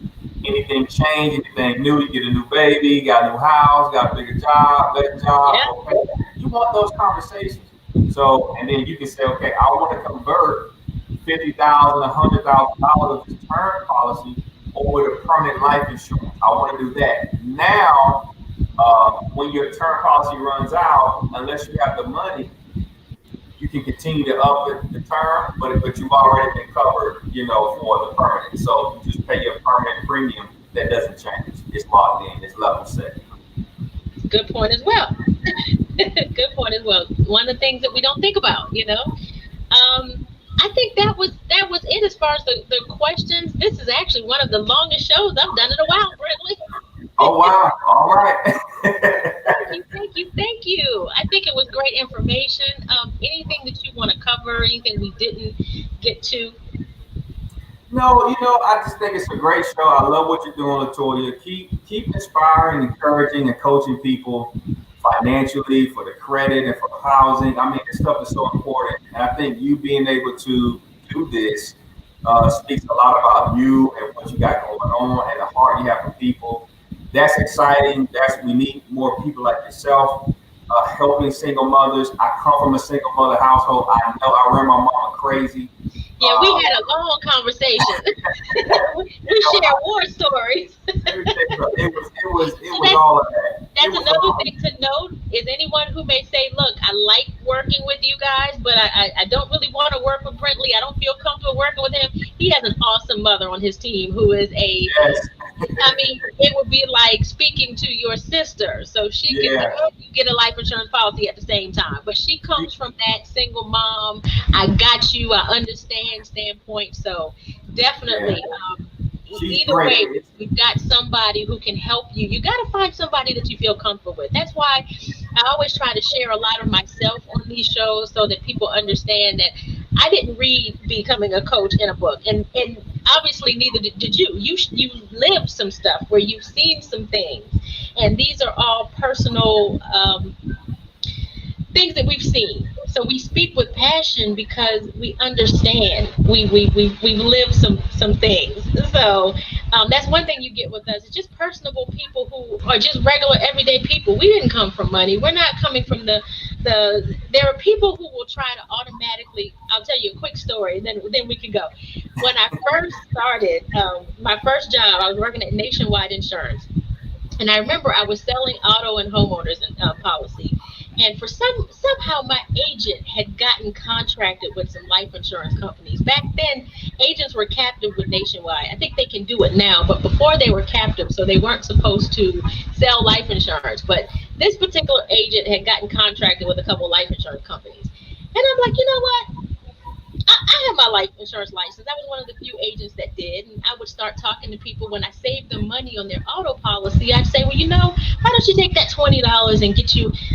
Anything change, anything new, you get a new baby, got a new house, got a bigger job, better job, okay. You want those conversations. So, and then you can say, okay, I want to convert $50,000, $100,000 of this term policy over to permanent life insurance. I want to do that. Now, when your term policy runs out, unless you have the money, you can continue to up the term, but you've already been covered, for the permanent. So you just pay your permanent premium that doesn't change. It's locked in. It's level set. Good point as well. Good point as well. One of the things that we don't think about, I think that was it as far as the questions. This is actually one of the longest shows I've done in a while, Brentley. Oh, wow. All right. Thank you. I think it was great information. Anything that want to cover? Anything we didn't get to? No, I just think it's a great show. I love what you're doing, Latoya. Keep inspiring, encouraging, and coaching people financially for the credit and for housing. I mean, this stuff is so important, and I think you being able to do this speaks a lot about you and what you got going on and the heart you have for people. That's exciting. We need more people like yourself helping single mothers. I come from a single mother household. I ran my mama crazy. Yeah, we had a long conversation. We share war stories. It was all of that. That's another thing to note is anyone who may say, look, I like working with you guys, but I don't really want to work with Brentley. I don't feel comfortable working with him. He has an awesome mother on his team who is Yes. I mean, it would be like speaking to your sister. So she can help you get a life insurance policy at the same time. But she comes from that single mom, I got you, I understand standpoint. So definitely, either great. way, we've got somebody who can help you. You got to find somebody that you feel comfortable with. That's why I always try to share a lot of myself on these shows so that people understand that I didn't read Becoming a Coach in a book. And obviously neither did you. You lived some stuff where you've seen some things. And these are all personal things that we've seen. So we speak with passion because we understand. We've lived some things. So that's one thing you get with us. It's just personable people who are just regular everyday people. We didn't come from money. We're not coming from the there are people who will try to automatically. I'll tell you a quick story, then we can go. When I first started my first job, I was working at Nationwide Insurance, and I remember I was selling auto and homeowners policy. And for somehow my agent had gotten contracted with some life insurance companies. Back then, agents were captive with Nationwide. I think they can do it now, but before they were captive, so they weren't supposed to sell life insurance. But this particular agent had gotten contracted with a couple of life insurance companies. And I'm like, you know what? I have my life insurance license. I was one of the few agents that did. And I would start talking to people when I saved them money on their auto policy. I'd say, well, why don't you take that $20 and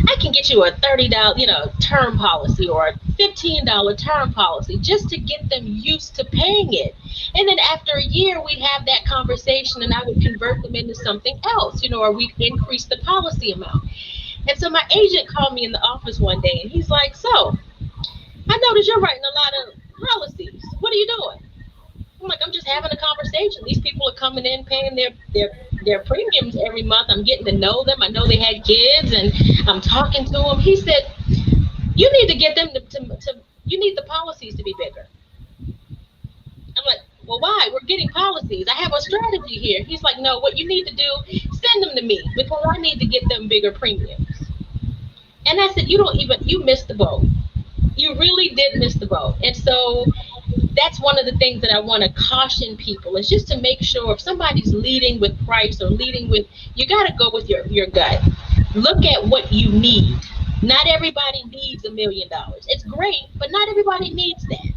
I can get you a $30, term policy or a $15 term policy just to get them used to paying it. And then after a year, we'd have that conversation and I would convert them into something else, or we'd increase the policy amount. And so my agent called me in the office one day and he's like, so I noticed you're writing a lot of policies. What are you doing? I'm like, I'm just having a conversation. These people are coming in, paying their premiums every month. I'm getting to know them. I know they had kids, and I'm talking to them. He said, you need to get them you need the policies to be bigger. I'm like, well, why? We're getting policies. I have a strategy here. He's like, no, what you need to do, send them to me because I need to get them bigger premiums. And I said, you missed the boat. You really did miss the boat. And so that's one of the things that I want to caution people is just to make sure if somebody's leading with price or leading with, you got to go with your gut. Look at what you need. Not everybody needs $1 million. It's great, but not everybody needs that.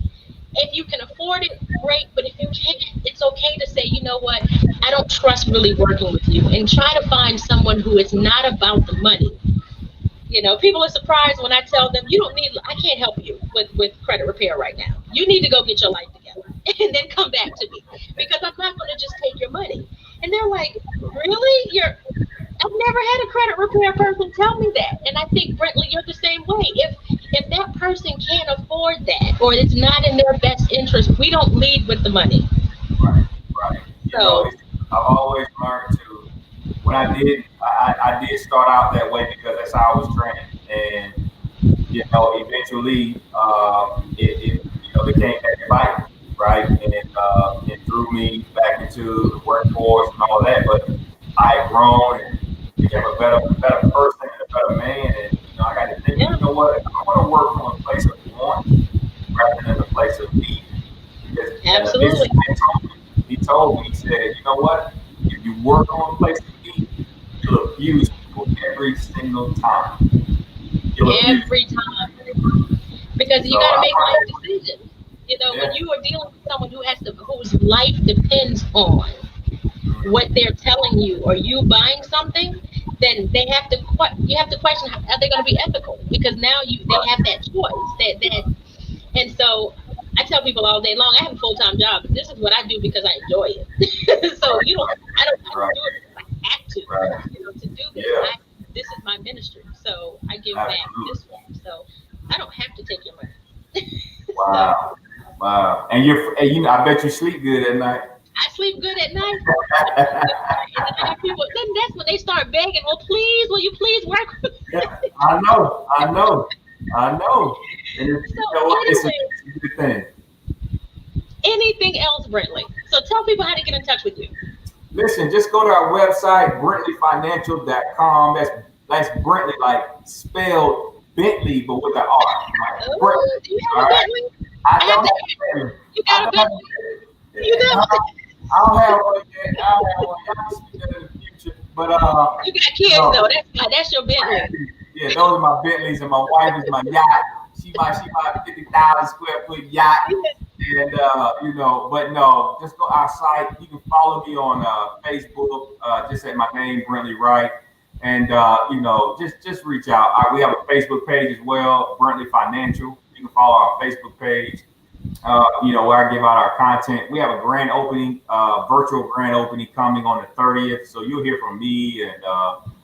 If you can afford it, great. But if you can't, it's okay to say, you know what, I don't trust really working with you, and try to find someone who is not about the money. People are surprised when I tell them, I can't help you with credit repair right now. You need to go get your life together and then come back to me because I'm not going to just take your money. And they're like, really? I've never had a credit repair person tell me that. And I think, Brentley, you're the same way. If that person can't afford that or it's not in their best interest, we don't lead with the money. Right. So I've always learned to, when I did start out that way because that's how I was trained, and eventually it became that fight, right, and it threw me back into the workforce and all of that. But I had grown and became a better person and a better man, and I got to think, you know what, I want to work from a place of want rather than a place of need. Because absolutely, he told me, he said, you know what, if you work on a place of need, you'll abuse people every single time. Every time. Because you got to make life decisions. When you are dealing with someone whose life depends on what they're telling you, or you buying something, then you have to question, are they going to be ethical? Because now they have that choice. That And so I tell people all day long, I have a full-time job, but this is what I do because I enjoy it. So I don't Right. do it because I have to, Right. to do this. Yeah. This is my ministry, so I give back Absolutely. this way. So I don't have to take your money. Wow. Wow. And I bet you sleep good at night. I sleep good at night. And then I have people, then that's when they start begging, well, please, will you please work with me? Yeah, I know. And it's a good thing. Anything else, Brentley? So tell people how to get in touch with you. Listen, just go to our website, brentleyfinancial.com. That's Brentley, like spelled Bentley, but with an R. Like, Oh, do you have a Bentley? I don't have a Bentley. You got a Bentley? You got I don't have one yet. Y'all can see that in the future. But you got kids though. That's your Bentley. Yeah, those are my Bentleys, and my wife is my yacht. She my 50,000 square foot yacht. And but no, just go our site. You can follow me on Facebook, just at my name, Brentley Wright. And just reach out. We have a Facebook page as well, Brentley Financial. You can follow our Facebook page. Where I give out our content. We have a grand opening, virtual grand opening coming on the 30th. So you'll hear from me and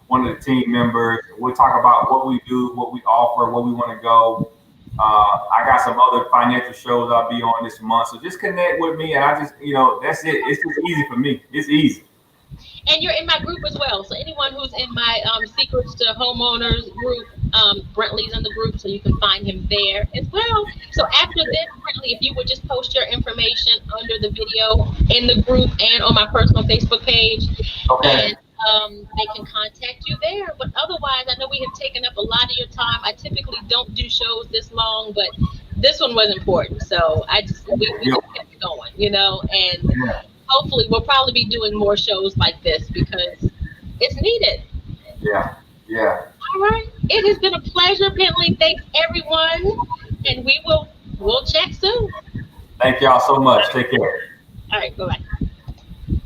one of the team members. We'll talk about what we do, what we offer, where we want to go. I got some other financial shows I'll be on this month. So just connect with me, and I just, that's it. It's just easy for me. It's easy. And you're in my group as well. So anyone who's in my Secrets to Homeowners group, Brentley's in the group, so you can find him there as well. So after this, Brentley, if you would just post your information under the video in the group and on my personal Facebook page, Okay. and they can contact you there. But otherwise, I know we have taken up a lot of your time. I typically don't do shows this long, but this one was important. So we just kept it going, and hopefully we'll probably be doing more shows like this because it's needed. Yeah. All right. It has been a pleasure, Bentley. Thanks, everyone. And we'll chat soon. Thank y'all so much. Take care. All right. Bye-bye.